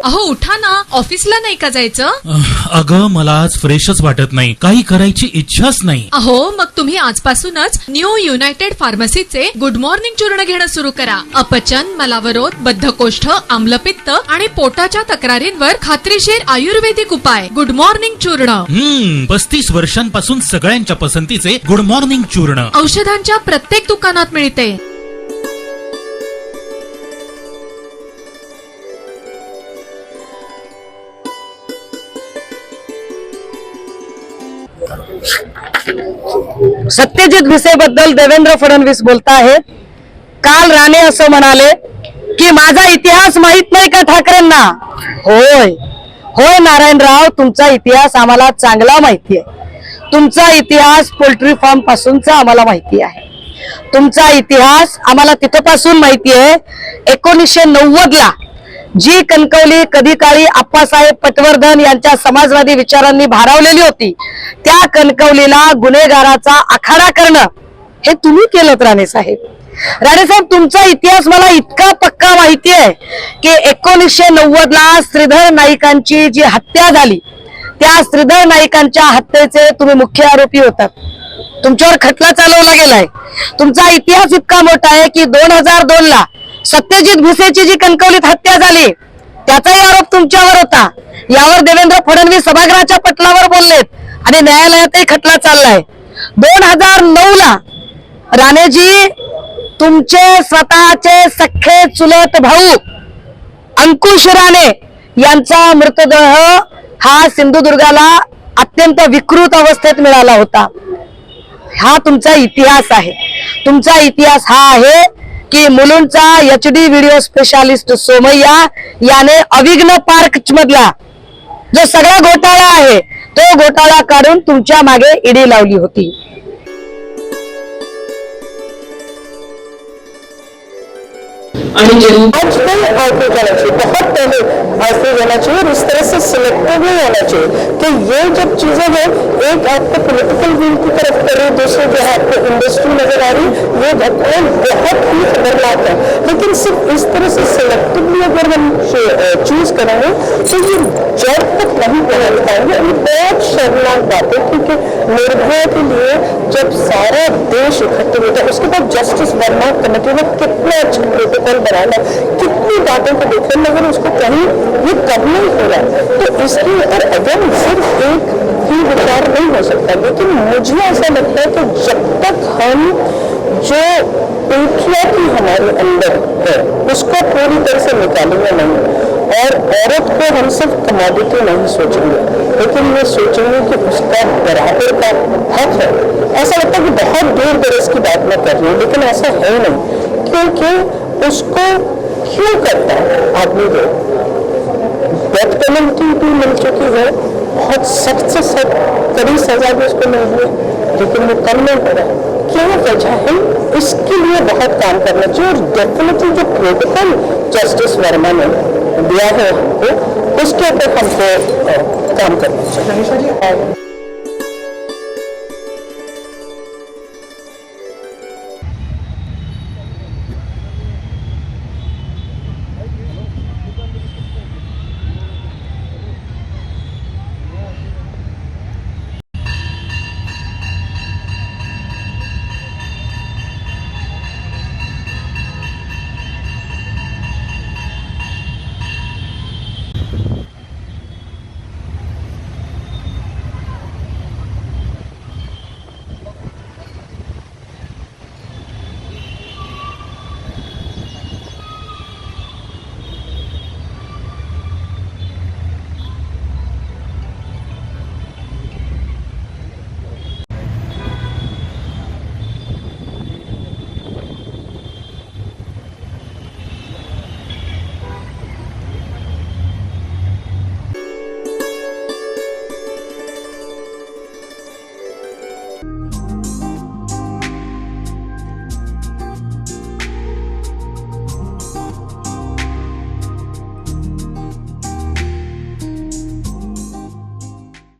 अहो उठा ना, ऑफिसला नाही का जायचं? अगं मला आज फ्रेशच वाटत नाही, काही करायची इच्छाच नाही. अहो मग तुम्ही आजपासूनच न्यू युनायटेड फार्मसीचे गुड मॉर्निंग चूर्ण घेणं सुरू करा. अपचन, मलावरोध, बद्धकोष्ठ, आम्लपित्त आणि पोटाच्या तक्रारींवर खात्रीशीर आयुर्वेदिक उपाय. गुड मॉर्निंग चूर्ण. 35 वर्षांपासून सगळ्यांच्या पसंतीचे गुड मॉर्निंग चूर्ण औषधांच्या प्रत्येक दुकानात मिळते. सत्यजित भिसेबद्दल देवेंद्र फडणवीस बोलताहेत. काल राणे असं म्हणाले की माझा इतिहास माहित नाही का ठाकरेंना? होय होय नारायणराव, तुमचा इतिहास आम्हाला चांगला माहिती आहे. तुमचा इतिहास पोल्ट्री फार्म पासूनचा आम्हाला माहिती आहे. तुमचा इतिहास आम्हाला तिथपासून माहिती आहे. 1990 ला जी कणकवली कधी काळी आप्पासाहेब पटवर्धन यांच्या समाजवादी विचारांनी भारावलेली होती, त्या कणकवलीला गुन्हेगाराचा आखाडा करणं हे तुम्ही केलं राणे साहेब. राणे साहेब, तुमचा इतिहास मला इतका पक्का माहिती आहे की 1990 ला श्रीधर नाईकांची जी हत्या झाली, त्या श्रीधर नाईकांच्या हत्येचे तुम्ही मुख्य आरोपी होतात. तुमच्यावर खटला चालवला गेलाय. तुमचा इतिहास इतका मोठा आहे की 2002 ला सत्यजित भिसेची जी कणकवलीत हत्या झाली, त्याचाही आरोप तुमच्यावर होता. यावर देवेंद्र फडणवीस सभागृहाच्या पटलावर बोललेत आणि न्यायालयातही खटला चाललाय. 2009 ला राणेजी, तुमचे स्वतःचे सख्खे चुलत भाऊ अंकुश राणे यांचा मृतदेह हा सिंधुदुर्गाला अत्यंत विकृत अवस्थेत मिळाला होता. हा तुमचा इतिहास आहे. तुमचा इतिहास हा आहे की मुलुंडचा HD व्हिडिओ स्पेशालिस्ट सोमय्या याने अविघ्न पार्क मधला जो सगळा घोटाळा आहे, तो घोटाळा काढून तुमच्या मागे ईडी लावली होती. बहुत पहले ऐसे होना चाहिए और इस तरह से सिलेक्टिव नहीं होना चाहिए कि ये जब चीजें हैं, एक आपको पॉलिटिकल व्हील की तरफ कर रही, दूसरी जो है आपको इंडस्ट्री नजर आ रही, ये घटनाएं बहुत ही खतरनाक है. लेकिन सिर्फ इस तरह से सिलेक्टिवली अगर हम चूज करेंगे तो ये जब तक नहीं पहुंच पाएंगे. ये बहुत शर्मनाक बात है क्योंकि निर्भया के लिए जब सारा देश इकट्ठे होता है, उसके बाद जस्टिस वर्मा कमेटी ने कितना अच्छा प्रोटोकॉल बनाना, कितनी बातों को देखने, मगर उसको कहीं ये कब नहीं हो रहा. तो इसके ऊपर अगर सिर्फ एक ही विचार नहीं हो सकता. लेकिन मुझे ऐसा लगता है कि जब तक हम जो पेट्रियार्की हमारे अंदर है उसको पूरी तरह से निकालेंगे नहीं, और औरत को हम सिर्फ कमोडिटी नहीं सोचेंगे, लेकिन ये सोचेंगे कि उसका बराबर का हक है. ऐसा लगता है कि बहुत दूर दराज की बात मैं कर रही हूँ, लेकिन ऐसा है नहीं. क्योंकि उसको क्यों करता है आदमी को डेथ पेनल्टी भी मिल चुकी है, बहुत सख्त से सख्त कड़ी सजा भी उसको मिल रही है, लेकिन वो कम नहीं हो रहा है. क्या वजह है? इसके लिए बहुत काम करना चाहिए. और डेफिनेटली जो प्रोटोकॉल जस्टिस वर्मा ने दिया है हमको, उसके ऊपर हमको काम करना चाहिए.